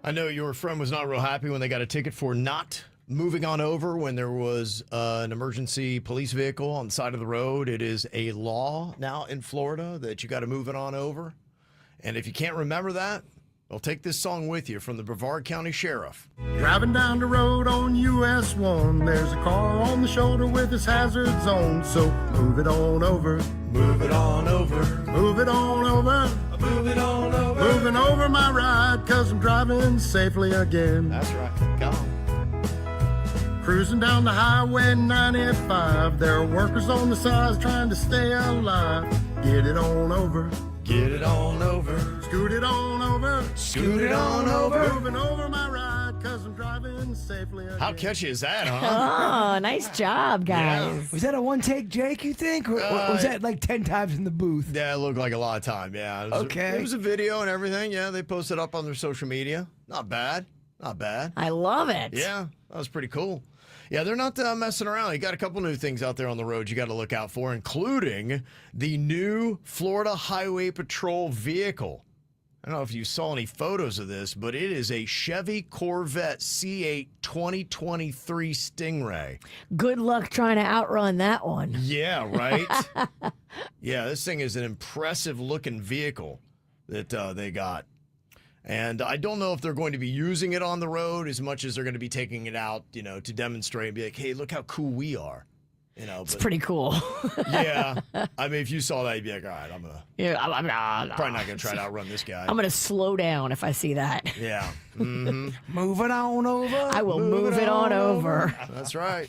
I know your friend was not real happy when they got a ticket for not moving on over when there was an emergency police vehicle on the side of the road. It is a law now in Florida that you got to move it on over. And if you can't remember that, well, take this song with you from the Brevard County Sheriff. Driving down the road on US 1, there's a car on the shoulder with its hazards on. So move it on over. Move it on over. Move it on over. Move it on over. Moving over my ride, 'cause I'm driving safely again. That's right. Go on. Cruising down the highway 95, there are workers on the sides trying to stay alive. Get it on over. Get it on over. Scoot it on over. Scoot it on over. Moving over my ride, 'cause I'm driving safely again. How catchy is that, huh? Oh, nice job, guys. Yeah. Was that a one take, Jake, you think? Or was that like 10 times in the booth? Yeah, it looked like a lot of time. Yeah. Okay. It was a video and everything. Yeah, they posted up on their social media. Not bad. Not bad. I love it. Yeah, that was pretty cool. Yeah, they're not messing around. You got a couple new things out there on the road you got to look out for, including the new Florida Highway Patrol vehicle. I don't know if you saw any photos of this, but it is a Chevy Corvette C8 2023 Stingray. Good luck trying to outrun that one. Yeah, right? Yeah, this thing is an impressive looking vehicle that they got. And I don't know if they're going to be using it on the road as much as they're going to be taking it out, to demonstrate and be like, hey, look how cool we are. It's pretty cool. Yeah. I mean, if you saw that, you'd be like, all right, I'm probably not going to try to outrun this guy. I'm going to slow down if I see that. Yeah. Mm-hmm. Move it on over. I will move it on over. That's right.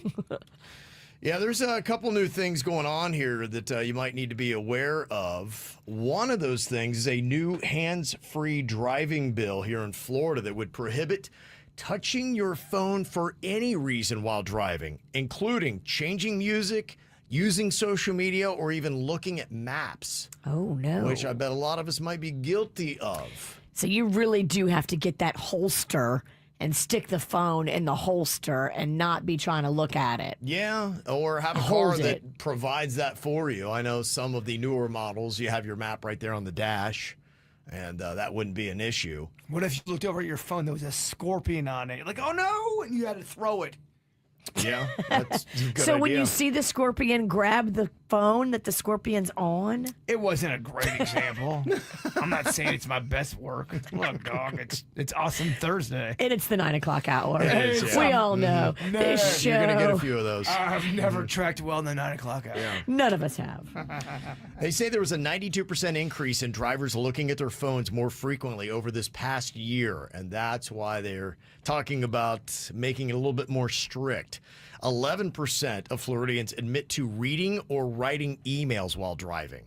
Yeah, there's a couple new things going on here that you might need to be aware of. One of those things is a new hands-free driving bill here in Florida that would prohibit touching your phone for any reason while driving, including changing music, using social media, or even looking at maps. Oh, no. Which I bet a lot of us might be guilty of. So you really do have to get that holster and stick the phone in the holster and not be trying to look at it. Yeah, or have a car that provides that for you. I know some of the newer models, you have your map right there on the dash, and that wouldn't be an issue. What if you looked over at your phone, there was a scorpion on it? You're like, oh no, and you had to throw it. Yeah, that's a good So when idea. you see the scorpion, grab the phone that the scorpion's on? It wasn't a great example. I'm not saying it's my best work. Look, dog, it's Awesome Thursday. And it's the 9 o'clock hour. It is, yeah. We all know. No, This show, You're going to get a few of those. I've never tracked well in the 9 o'clock hour. Yeah. none of us have. They say there was a 92% increase in drivers looking at their phones more frequently over this past year, and that's why they're talking about making it a little bit more strict. 11% of Floridians admit to reading or writing emails while driving.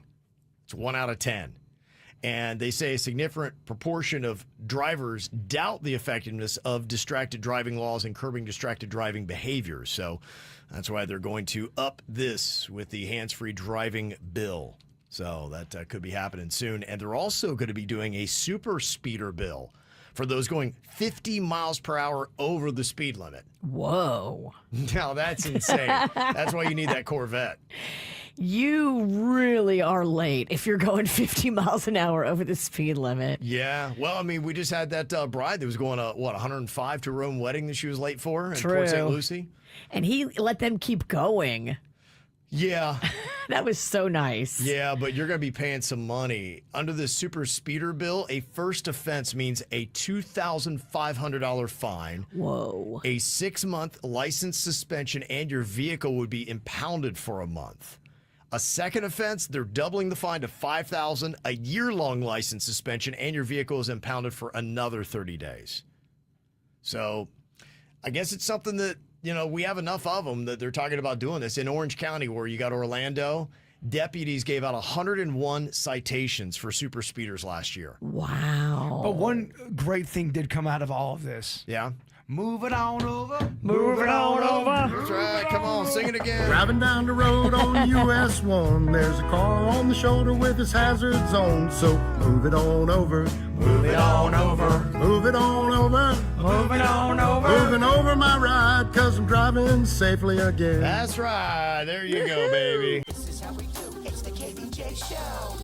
It's 1 out of 10. And they say a significant proportion of drivers doubt the effectiveness of distracted driving laws and curbing distracted driving behaviors. So that's why they're going to up this with the hands-free driving bill. So that could be happening soon. And they're also going to be doing a super speeder bill for those going 50 miles per hour over the speed limit. Whoa. Now, that's insane. That's why you need that Corvette. You really are late if you're going 50 miles an hour over the speed limit. Yeah. Well, I mean, we just had that bride that was going 105 to her own wedding that she was late for in Port St. Lucie. And he let them keep going. Yeah. That was so nice. Yeah, but you're going to be paying some money. Under the super speeder bill, a first offense means a $2,500 fine. Whoa. A 6-month license suspension, and your vehicle would be impounded for a month. A second offense, they're doubling the fine to $5,000, a year-long license suspension, and your vehicle is impounded for another 30 days. So I guess it's something that, we have enough of them that they're talking about doing this. In Orange County, where you got Orlando, deputies gave out 101 citations for super speeders last year. Wow. But one great thing did come out of all of this. Yeah. Move it on over. Move it on over. That's right. Come on, sing it again. Driving down the road on US 1, there's a car on the shoulder with its hazards on. So move it on over. Move it on over. Move it on over. Move it on over. Moving over my ride, 'cause I'm driving safely again. That's right. There you go, baby. This is how we do. It's the KBJ Show.